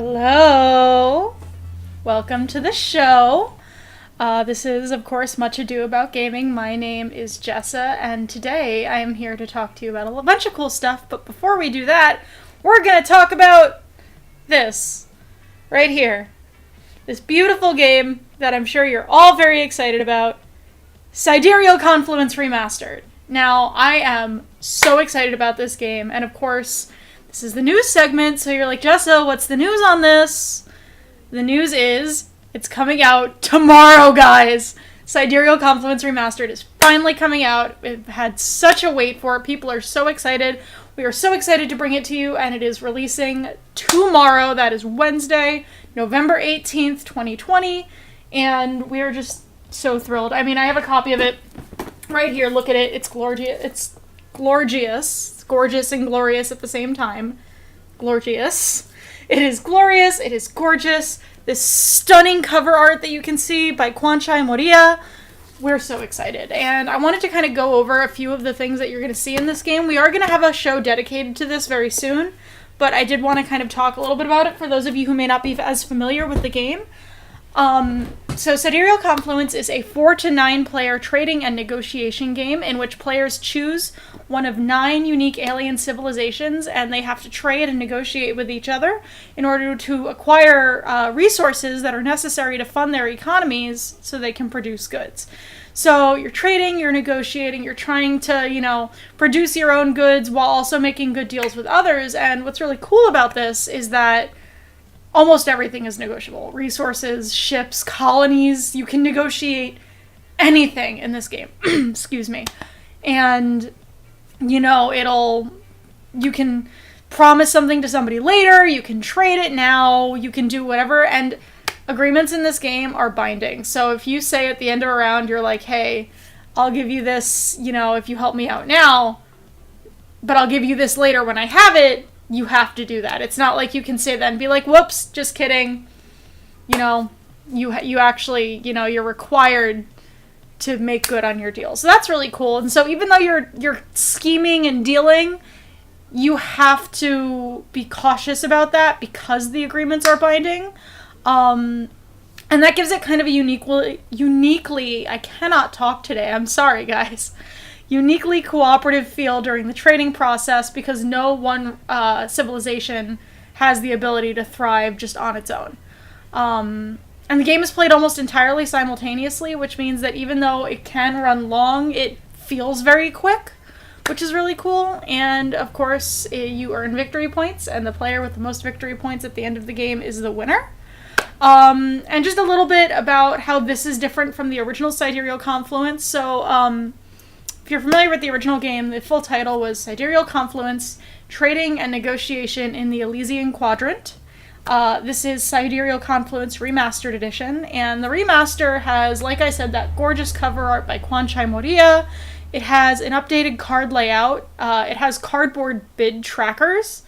Hello! Welcome to the show. This is, of course, Much Ado About Gaming. My name is Jessa, and today I am here to talk to you about a bunch of cool stuff, but before we do that, we're going to talk about this, right here. This beautiful game that I'm sure you're all very excited about, Sidereal Confluence Remastered. Now, I am so excited about this game, and of course, this is the news segment, so you're like, Jessa, what's the news on this? The news is, it's coming out tomorrow, guys! Sidereal Confluence Remastered is finally coming out. We've had such a wait for it. People are so excited. We are so excited to bring it to you, and it is releasing tomorrow. That is Wednesday, November 18th, 2020, and we are just so thrilled. I mean, I have a copy of it right here. Look at it. It's gorgeous. It's gorgeous. It's gorgeous and glorious at the same time. Gorgeous. It is glorious. It is gorgeous. This stunning cover art that you can see by Kwanchai Moriya. We're so excited. And I wanted to kind of go over a few of the things that you're going to see in this game. We are going to have a show dedicated to this very soon, but I did want to kind of talk a little bit about it for those of you who may not be as familiar with the game. So Sidereal Confluence is a 4 to 9 player trading and negotiation game in which players choose one of 9 unique alien civilizations, and they have to trade and negotiate with each other in order to acquire resources that are necessary to fund their economies so they can produce goods. So you're trading, you're negotiating, you're trying to, produce your own goods while also making good deals with others, and what's really cool about this is that almost everything is negotiable. Resources, ships, colonies, you can negotiate anything in this game. Excuse me. And, you can promise something to somebody later, you can trade it now, you can do whatever, and agreements in this game are binding. So if you say at the end of a round, you're like, hey, I'll give you this, if you help me out now, but I'll give you this later when I have it, you have to do that. It's not like you can say that and be like, whoops, just kidding. You actually, you're required to make good on your deal. So that's really cool. And so even though you're scheming and dealing, you have to be cautious about that because the agreements are binding. And that gives it kind of a uniquely, I cannot talk today. I'm sorry, guys. Uniquely cooperative feel during the trading process because no one civilization has the ability to thrive just on its own. And the game is played almost entirely simultaneously, which means that even though it can run long, it feels very quick, which is really cool. And of course, you earn victory points, and the player with the most victory points at the end of the game is the winner. And just a little bit about how this is different from the original Sidereal Confluence. So, if you're familiar with the original game, the full title was Sidereal Confluence, Trading and Negotiation in the Elysian Quadrant. This is Sidereal Confluence Remastered Edition, and the remaster has, like I said, that gorgeous cover art by Kwanchai Moriya. It has an updated card layout. It has cardboard bid trackers,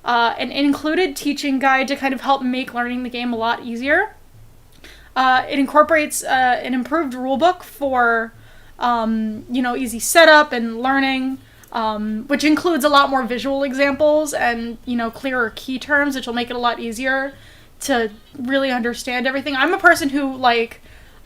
an included teaching guide to kind of help make learning the game a lot easier. It incorporates an improved rulebook for easy setup and learning, which includes a lot more visual examples and, clearer key terms, which will make it a lot easier to really understand everything. I'm a person who,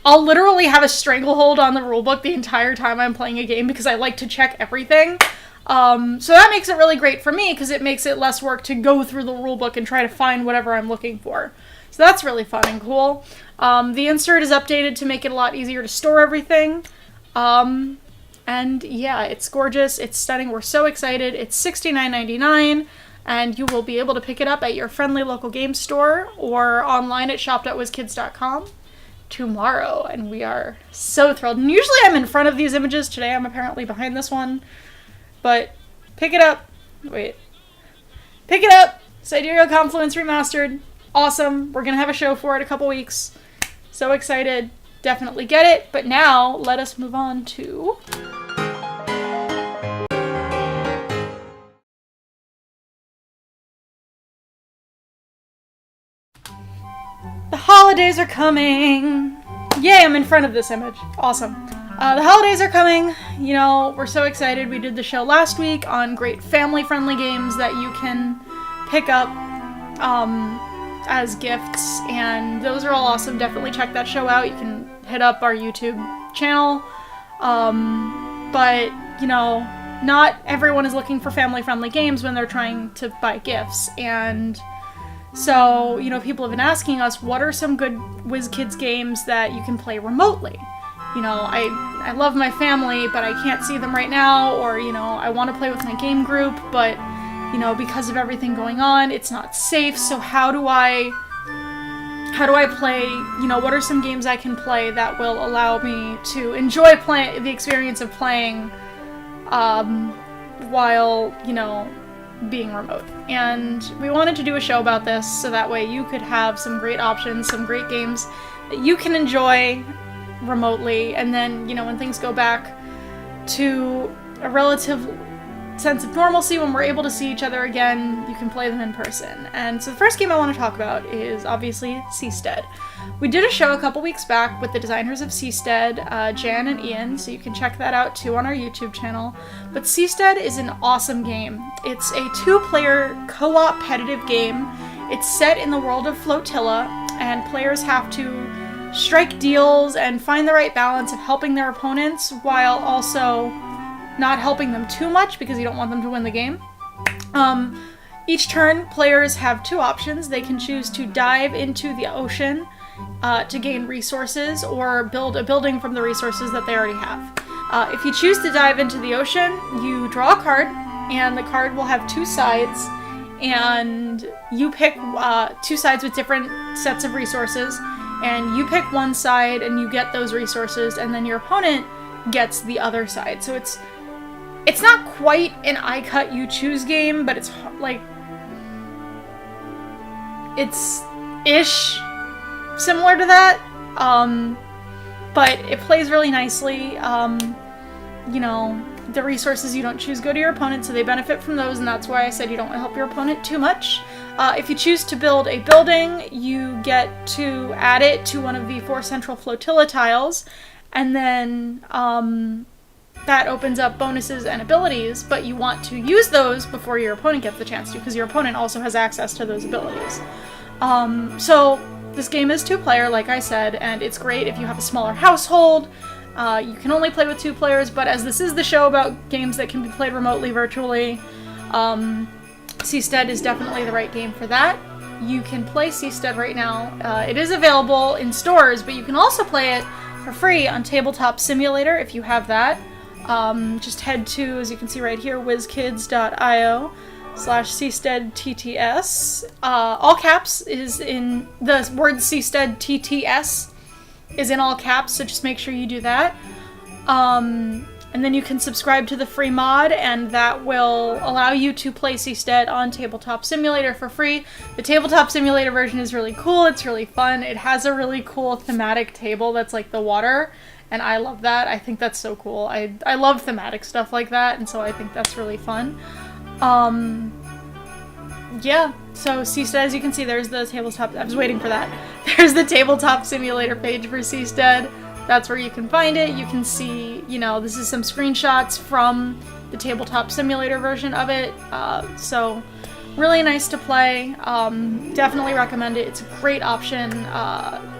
I'll literally have a stranglehold on the rulebook the entire time I'm playing a game because I like to check everything. So that makes it really great for me because it makes it less work to go through the rulebook and try to find whatever I'm looking for. So that's really fun and cool. The insert is updated to make it a lot easier to store everything. And yeah, it's gorgeous, it's stunning, we're so excited. It's $69.99, and you will be able to pick it up at your friendly local game store or online at shop.wizkids.com tomorrow, and we are so thrilled. And usually I'm in front of these images. Today I'm apparently behind this one, but pick it up. Pick it up! Sidereal Confluence Remastered. Awesome. We're gonna have a show for it in a couple weeks. So excited. Definitely get it, but now let us move on to the holidays are coming. Yay, I'm in front of this image. Awesome. The holidays are coming. We're so excited. We did the show last week on great family-friendly games that you can pick up as gifts, and those are all awesome. Definitely check that show out. You can hit up our YouTube channel. But, you know, not everyone is looking for family-friendly games when they're trying to buy gifts, and so, you know, people have been asking us, what are some good WizKids games that you can play remotely? You know, I love my family, but I can't see them right now, or, you know, I want to play with my game group, but, you know, because of everything going on, it's not safe, so how do I play, you know, what are some games I can play that will allow me to enjoy the experience of playing, while, you know, being remote. And we wanted to do a show about this so that way you could have some great options, some great games that you can enjoy remotely, and then, you know, when things go back to a relative sense of normalcy, when we're able to see each other again, you can play them in person. And so the first game I want to talk about is obviously Seastead. We did a show a couple weeks back with the designers of Seastead, Jan and Ian, so you can check that out too on our YouTube channel. But Seastead is an awesome game. It's a 2-player co-op competitive game. It's set in the world of Flotilla, and players have to strike deals and find the right balance of helping their opponents while also not helping them too much because you don't want them to win the game. Each turn, players have 2 options. They can choose to dive into the ocean to gain resources, or build a building from the resources that they already have. If you choose to dive into the ocean, you draw a card, and the card will have 2 sides, and you pick 2 sides with different sets of resources, and you pick one side and you get those resources, and then your opponent gets the other side. So it's not quite an I cut you choose game, but it's like, it's ish similar to that, but it plays really nicely. You know, the resources you don't choose go to your opponent, so they benefit from those, and that's why I said you don't want to help your opponent too much. If you choose to build a building, you get to add it to one of the 4 central flotilla tiles, and then that opens up bonuses and abilities, but you want to use those before your opponent gets the chance to, because your opponent also has access to those abilities. So this game is 2-player, like I said, and it's great if you have a smaller household. You can only play with 2 players, but as this is the show about games that can be played remotely, virtually, Seastead is definitely the right game for that. You can play Seastead right now. It is available in stores, but you can also play it for free on Tabletop Simulator if you have that. Just head to, as you can see right here, WizKids.io/SeasteadTTS. All caps is in the word Seastead TTS is in all caps, so just make sure you do that. And then you can subscribe to the free mod, and that will allow you to play Seastead on Tabletop Simulator for free. The Tabletop Simulator version is really cool, it's really fun. It has a really cool thematic table that's like the water, and I love that. I think that's so cool. I love thematic stuff like that, and so I think that's really fun. Yeah, so Seastead, as you can see, there's the tabletop. I was waiting for that. There's the Tabletop Simulator page for Seastead. That's where you can find it. You can see, you know, this is some screenshots from the Tabletop Simulator version of it. So really nice to play. Definitely recommend it. It's a great option.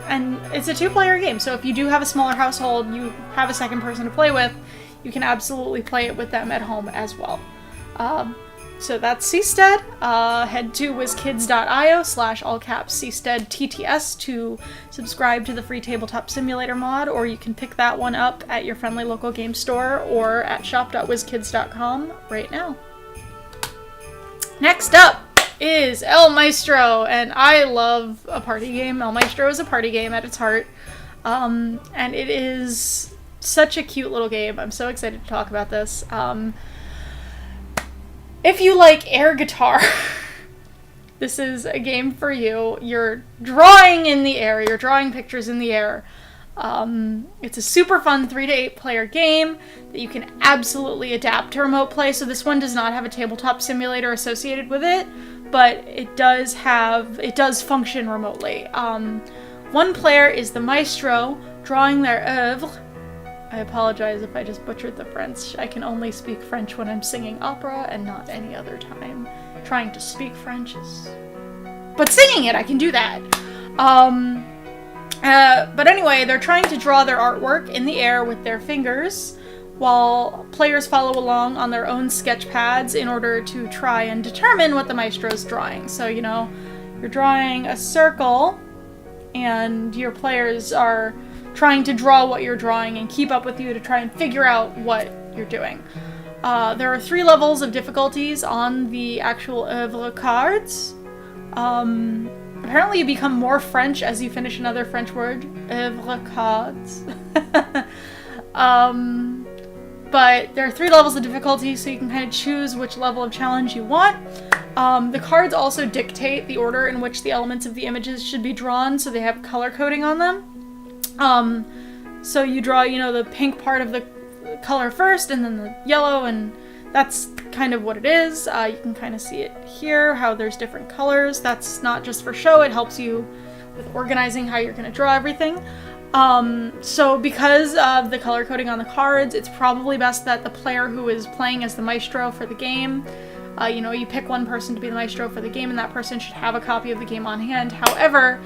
And it's a 2-player game, so if you do have a smaller household, you have a second person to play with, you can absolutely play it with them at home as well. So that's Seastead. Head to WizKids.io/all caps Seastead TTS to subscribe to the free Tabletop Simulator mod, or you can pick that one up at your friendly local game store or at shop.wizkids.com right now. Next up is El Maestro, and I love a party game. El Maestro is a party game at its heart, and it is such a cute little game. I'm so excited to talk about this. If you like air guitar, this is a game for you. You're drawing in the air, you're drawing pictures in the air. It's a super fun 3 to 8 player game that you can absolutely adapt to remote play. So this one does not have a tabletop simulator associated with it, but it does function remotely. One player is the Maestro, drawing their oeuvre. I apologize if I just butchered the French. I can only speak French when I'm singing opera and not any other time. Trying to speak French is But singing it, I can do that. But anyway, they're trying to draw their artwork in the air with their fingers, while players follow along on their own sketch pads in order to try and determine what the maestro's drawing. So, you know, you're drawing a circle, and your players are trying to draw what you're drawing and keep up with you to try and figure out what you're doing. There are 3 levels of difficulties on the actual oeuvre cards. Apparently you become more French as you finish another French word. Oeuvre cards. But there are 3 levels of difficulty, so you can kind of choose which level of challenge you want. The cards also dictate the order in which the elements of the images should be drawn, so they have color coding on them. So you draw, you know, the pink part of the color first, and then the yellow, and that's kind of what it is. You can kind of see it here, how there's different colors. That's not just for show, it helps you with organizing how you're going to draw everything. So because of the color coding on the cards, it's probably best that the player who is playing as the maestro for the game, you know, you pick one person to be the maestro for the game, and that person should have a copy of the game on hand. However,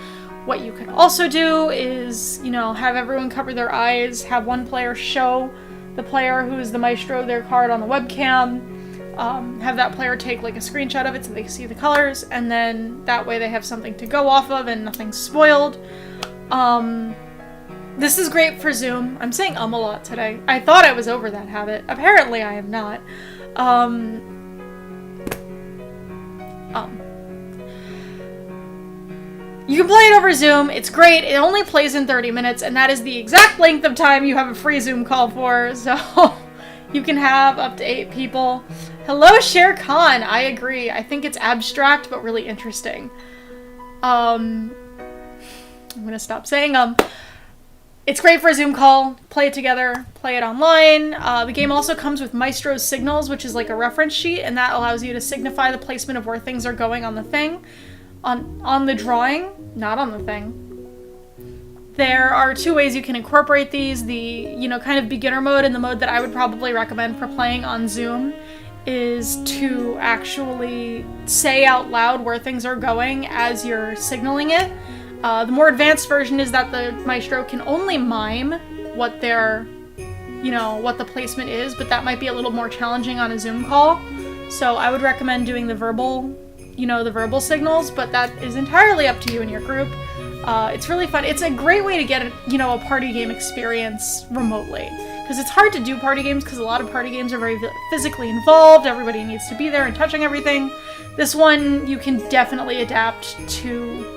what you could also do is, you know, have everyone cover their eyes, have one player show the player who is the maestro their card on the webcam, have that player take like a screenshot of it so they can see the colors, and then that way they have something to go off of and nothing's spoiled. This is great for Zoom. I'm saying a lot today. I thought I was over that habit. Apparently I am not. You can play it over Zoom. It's great. It only plays in 30 minutes, and that is the exact length of time you have a free Zoom call for, so you can have up to 8 people. Hello, Shere Khan. I agree. I think it's abstract, but really interesting. I'm gonna stop saying It's great for a Zoom call. Play it together, play it online. The game also comes with Maestro's signals, which is like a reference sheet, and that allows you to signify the placement of where things are going on the thing. On the drawing, not on the thing. There are 2 ways you can incorporate these. The, you know, kind of beginner mode, and the mode that I would probably recommend for playing on Zoom is to actually say out loud where things are going as you're signaling it. The more advanced version is that the maestro can only mime what their, you know, what the placement is, but that might be a little more challenging on a Zoom call. So I would recommend doing the verbal, you know, the verbal signals, but that is entirely up to you and your group. It's really fun. It's a great way to get, you know, a party game experience remotely. Because it's hard to do party games because a lot of party games are very physically involved. Everybody needs to be there and touching everything. This one you can definitely adapt to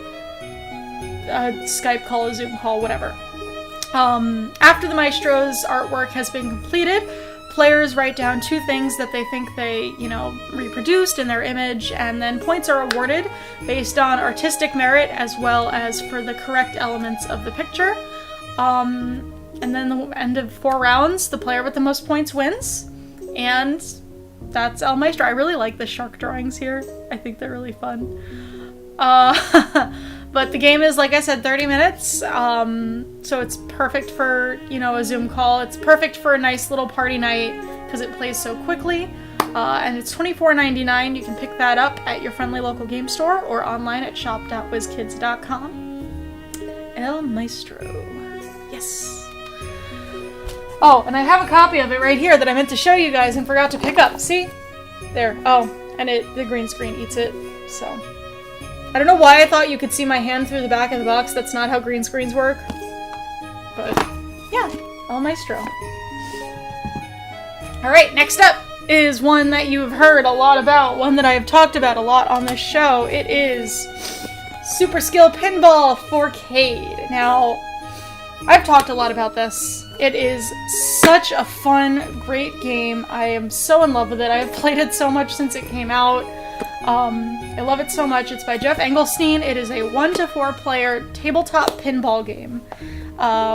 a Skype call, a Zoom call, whatever. After the maestro's artwork has been completed, players write down 2 things that they think they, you know, reproduced in their image, and then points are awarded based on artistic merit as well as for the correct elements of the picture. And then the end of 4 rounds, the player with the most points wins, and that's El Maestro. I really like the shark drawings here. I think they're really fun. But the game is, like I said, 30 minutes, so it's perfect for, you know, a Zoom call. It's perfect for a nice little party night because it plays so quickly, and it's $24.99. You can pick that up at your friendly local game store or online at shop.wizkids.com. El Maestro. Yes. Oh, and I have a copy of it right here that I meant to show you guys and forgot to pick up. See? There. Oh, and the green screen eats it, so... I don't know why I thought you could see my hand through the back of the box. That's not how green screens work. But, yeah. El Maestro. Alright, next up is one that you've heard a lot about. One that I have talked about a lot on this show. It is Super Skill Pinball 4K. Now, I've talked a lot about this. It is such a fun, great game. I am so in love with it. I have played it so much since it came out. I love it so much. It's by Jeff Engelstein. It is a 1 to 4 player tabletop pinball game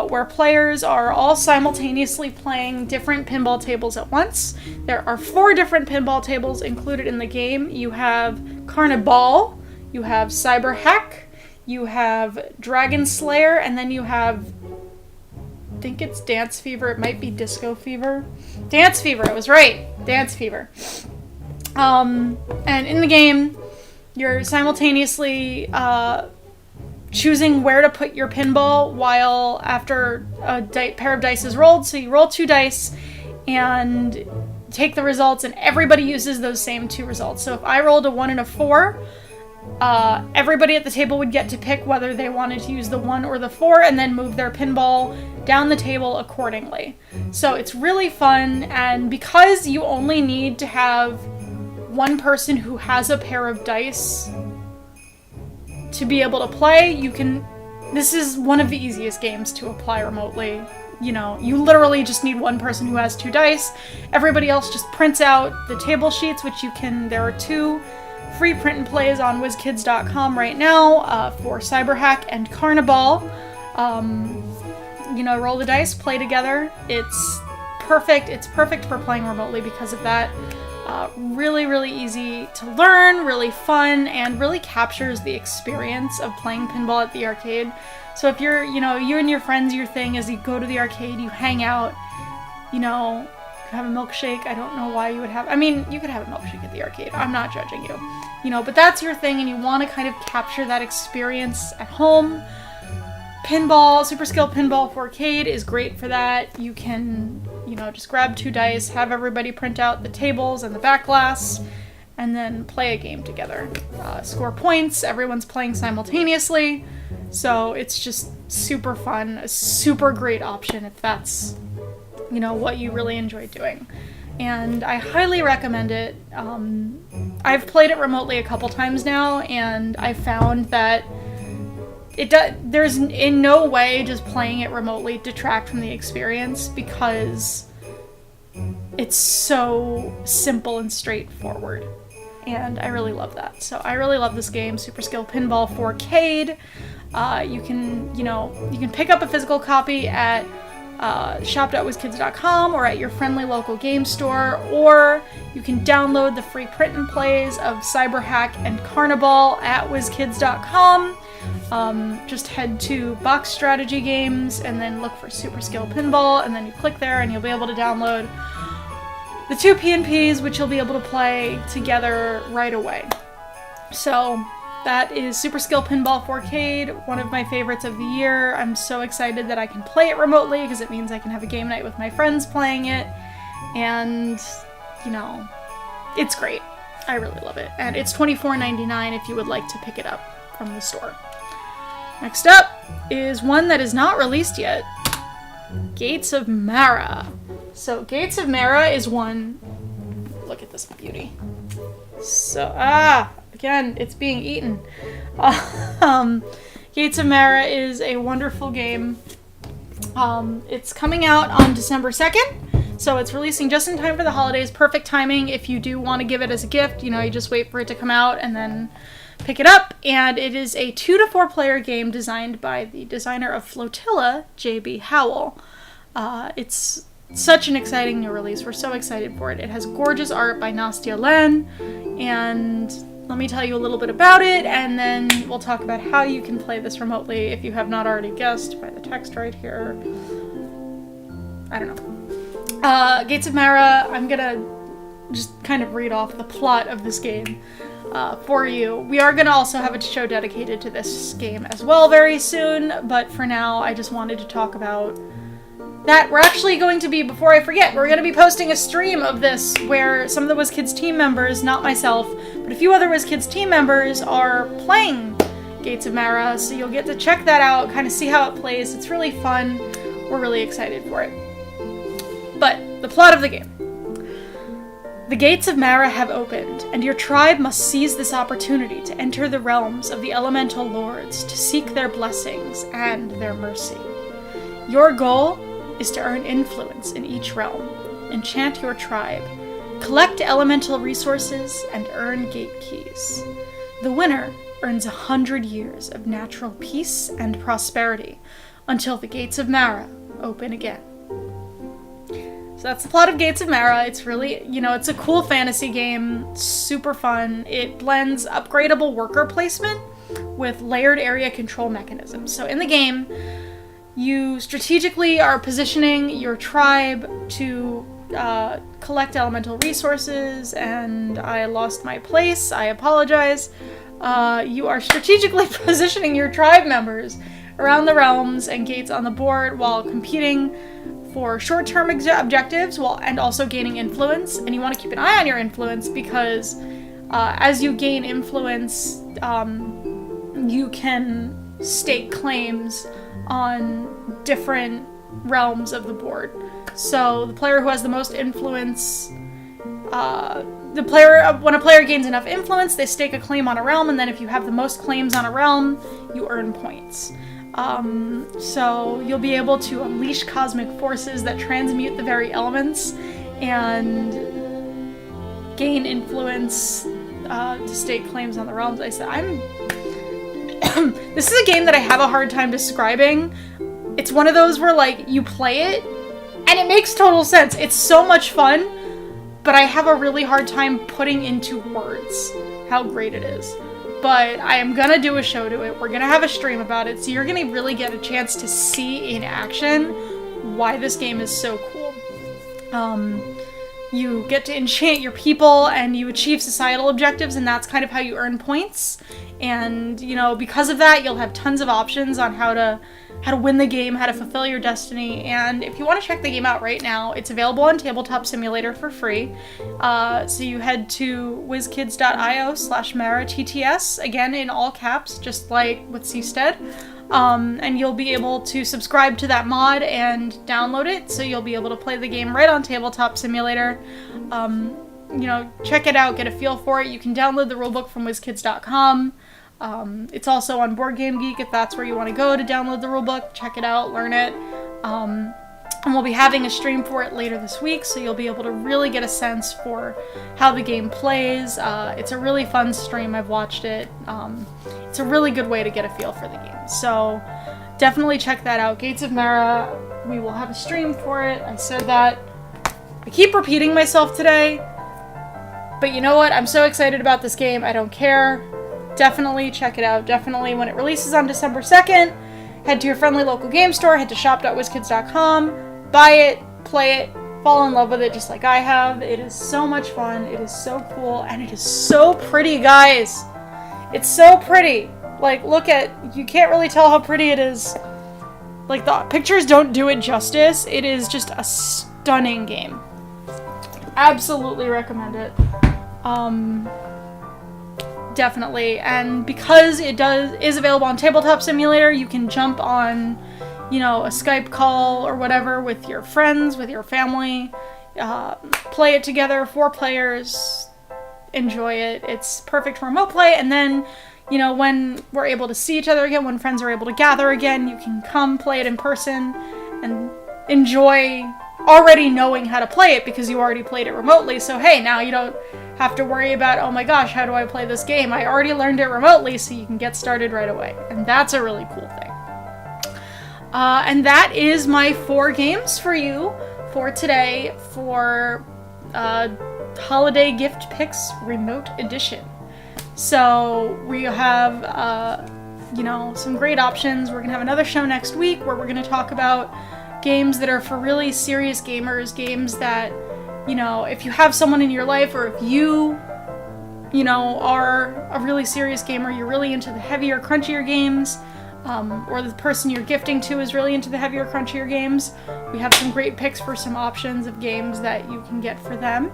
where players are all simultaneously playing different pinball tables at once. There are 4 different pinball tables included in the game. You have Carnival, you have Cyber Hack, you have Dragon Slayer, and then you have, I think it's Dance Fever. It might be Disco Fever. Dance Fever, I was right. Dance Fever. And in the game, You're simultaneously choosing where to put your pinball while after a pair of dice is rolled. So you roll 2 dice and take the results, and everybody uses those same 2 results. So if I rolled a 1 and a 4, everybody at the table would get to pick whether they wanted to use the 1 or the 4 and then move their pinball down the table accordingly. So it's really fun, and because you only need to have one person who has a pair of dice to be able to play, this is one of the easiest games to apply remotely. You know, you literally just need one person who has 2 dice. Everybody else just prints out the table sheets, which there are 2 free print and plays on WizKids.com right now for Cyberhack and Carnival. Roll the dice, play together. It's perfect. It's perfect for playing remotely because of that. Really, really easy to learn, really fun, and really captures the experience of playing pinball at the arcade. So if you're, you and your friends, your thing is you go to the arcade, you hang out, you have a milkshake. I don't know why you would you could have a milkshake at the arcade. I'm not judging you. But that's your thing and you want to kind of capture that experience at home. Pinball, Super Skill Pinball 4Cade is great for that. You can, just grab 2 dice, have everybody print out the tables and the back glass, and then play a game together. Score points, everyone's playing simultaneously. So it's just super fun, a super great option if that's, what you really enjoy doing. And I highly recommend it. I've played it remotely a couple times now, and I found that there's in no way does playing it remotely detract from the experience because it's so simple and straightforward. And I really love that. So I really love this game, Super Skill Pinball 4Cade. You can pick up a physical copy at shop.wizkids.com or at your friendly local game store, or you can download the free print and plays of Cyberhack and Carnival at WizKids.com. Just head to Box Strategy Games and then look for Super Skill Pinball, and then you click there and you'll be able to download the 2 P&Ps, which you'll be able to play together right away. So that is Super Skill Pinball 4Cade, one of my favorites of the year. I'm so excited that I can play it remotely because it means I can have a game night with my friends playing it, and it's great. I really love it, and it's $24.99 if you would like to pick it up from the store. Next up is one that is not released yet, Gates of Mara. So Gates of Mara is one, look at this beauty. So, again, it's being eaten. Gates of Mara is a wonderful game. It's coming out on December 2nd, so it's releasing just in time for the holidays. Perfect timing if you do want to give it as a gift. You just wait for it to come out and then pick it up. And it is a 2 to 4 player game designed by the designer of Flotilla, J.B. Howell. It's such an exciting new release. We're so excited for it. It has gorgeous art by Nastia Len, and let me tell you a little bit about it, and then we'll talk about how you can play this remotely if you have not already guessed by the text right here. I don't know. Gates of Mara, I'm gonna just kind of read off the plot of this game for you. We are gonna also have a show dedicated to this game as well very soon, but for now I just wanted to talk about that. We're actually going to be, before I forget, we're going to be posting a stream of this where some of the WizKids team members, not myself, but a few other WizKids team members are playing Gates of Mara, so you'll get to check that out, kind of see how it plays. It's really fun. We're really excited for it. But the plot of the game. The Gates of Mara have opened, and your tribe must seize this opportunity to enter the realms of the Elemental Lords to seek their blessings and their mercy. Your goal is to earn influence in each realm, enchant your tribe, collect elemental resources, and earn gate keys. The winner earns 100 years of natural peace and prosperity until the Gates of Mara open again. So that's the plot of Gates of Mara. It's really, it's a cool fantasy game, super fun. It blends upgradable worker placement with layered area control mechanisms. So in the game, you strategically are positioning your tribe to collect elemental resources, and I lost my place. I apologize. You are strategically positioning your tribe members around the realms and gates on the board while competing for short-term objectives and also gaining influence. And you want to keep an eye on your influence because as you gain influence, you can stake claims on different realms of the board. So the player who has the most influence, when a player gains enough influence, they stake a claim on a realm, and then if you have the most claims on a realm, you earn points. So you'll be able to unleash cosmic forces that transmute the very elements and gain influence to stake claims on the realms. I said, this is a game that I have a hard time describing. It's one of those where, like, you play it, and it makes total sense. It's so much fun, but I have a really hard time putting into words how great it is. But I am gonna do a show to it. We're gonna have a stream about it, so you're gonna really get a chance to see in action why this game is so cool. You get to enchant your people, and you achieve societal objectives, and that's kind of how you earn points. And, you know, because of that, you'll have tons of options on how to win the game, how to fulfill your destiny. And if you want to check the game out right now, it's available on Tabletop Simulator for free. So you head to wizkids.io/MaraTTS, again in all caps, just like with Seastead. And you'll be able to subscribe to that mod and download it, so you'll be able to play the game right on Tabletop Simulator. You know, check it out, get a feel for it. You can download the rulebook from WizKids.com. It's also on Board Game Geek if that's where you want to go to download the rulebook. Check it out, learn it. And we'll be having a stream for it later this week, so you'll be able to really get a sense for how the game plays. It's a really fun stream. I've watched it. It's a really good way to get a feel for the game. So definitely check that out. Gates of Mara, we will have a stream for it. I said that. I keep repeating myself today, but you know what? I'm so excited about this game. I don't care. Definitely check it out. Definitely when it releases on December 2nd, head to your friendly local game store, head to shop.wizkids.com, buy it, play it, fall in love with it just like I have. It is so much fun. It is so cool, and it is so pretty, guys. It's so pretty. Like, look at, you can't really tell how pretty it is. Like, the pictures don't do it justice. It is just a stunning game. Absolutely recommend it. Definitely. And because it is available on Tabletop Simulator, you can jump on, you know, a Skype call or whatever with your friends, with your family, play it together, 4 players, enjoy it. It's perfect for remote play. And then, you know, when we're able to see each other again, when friends are able to gather again, you can come play it in person and enjoy already knowing how to play it because you already played it remotely. So hey, now you don't have to worry about, oh my gosh, how do I play this game? I already learned it remotely, so you can get started right away. And that's a really cool thing. And that is my 4 games for you for today for Holiday Gift Picks Remote Edition. So we have, you know, some great options. We're going to have another show next week where we're going to talk about games that are for really serious gamers, games that, you know, if you have someone in your life, or if you know, are a really serious gamer, you're really into the heavier, crunchier games, or the person you're gifting to is really into the heavier, crunchier games, we have some great picks for some options of games that you can get for them,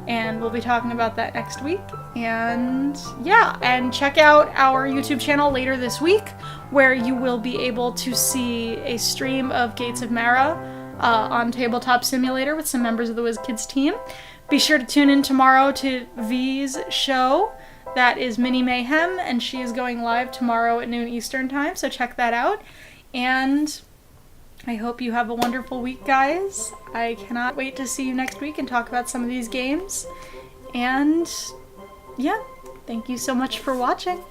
and we'll be talking about that next week. And yeah, and check out our YouTube channel later this week, where you will be able to see a stream of Gates of Mara on Tabletop Simulator with some members of the WizKids team. Be sure to tune in tomorrow to V's show. That is Mini Mayhem, and she is going live tomorrow at noon Eastern time, so check that out. And I hope you have a wonderful week, guys. I cannot wait to see you next week and talk about some of these games. And yeah, thank you so much for watching.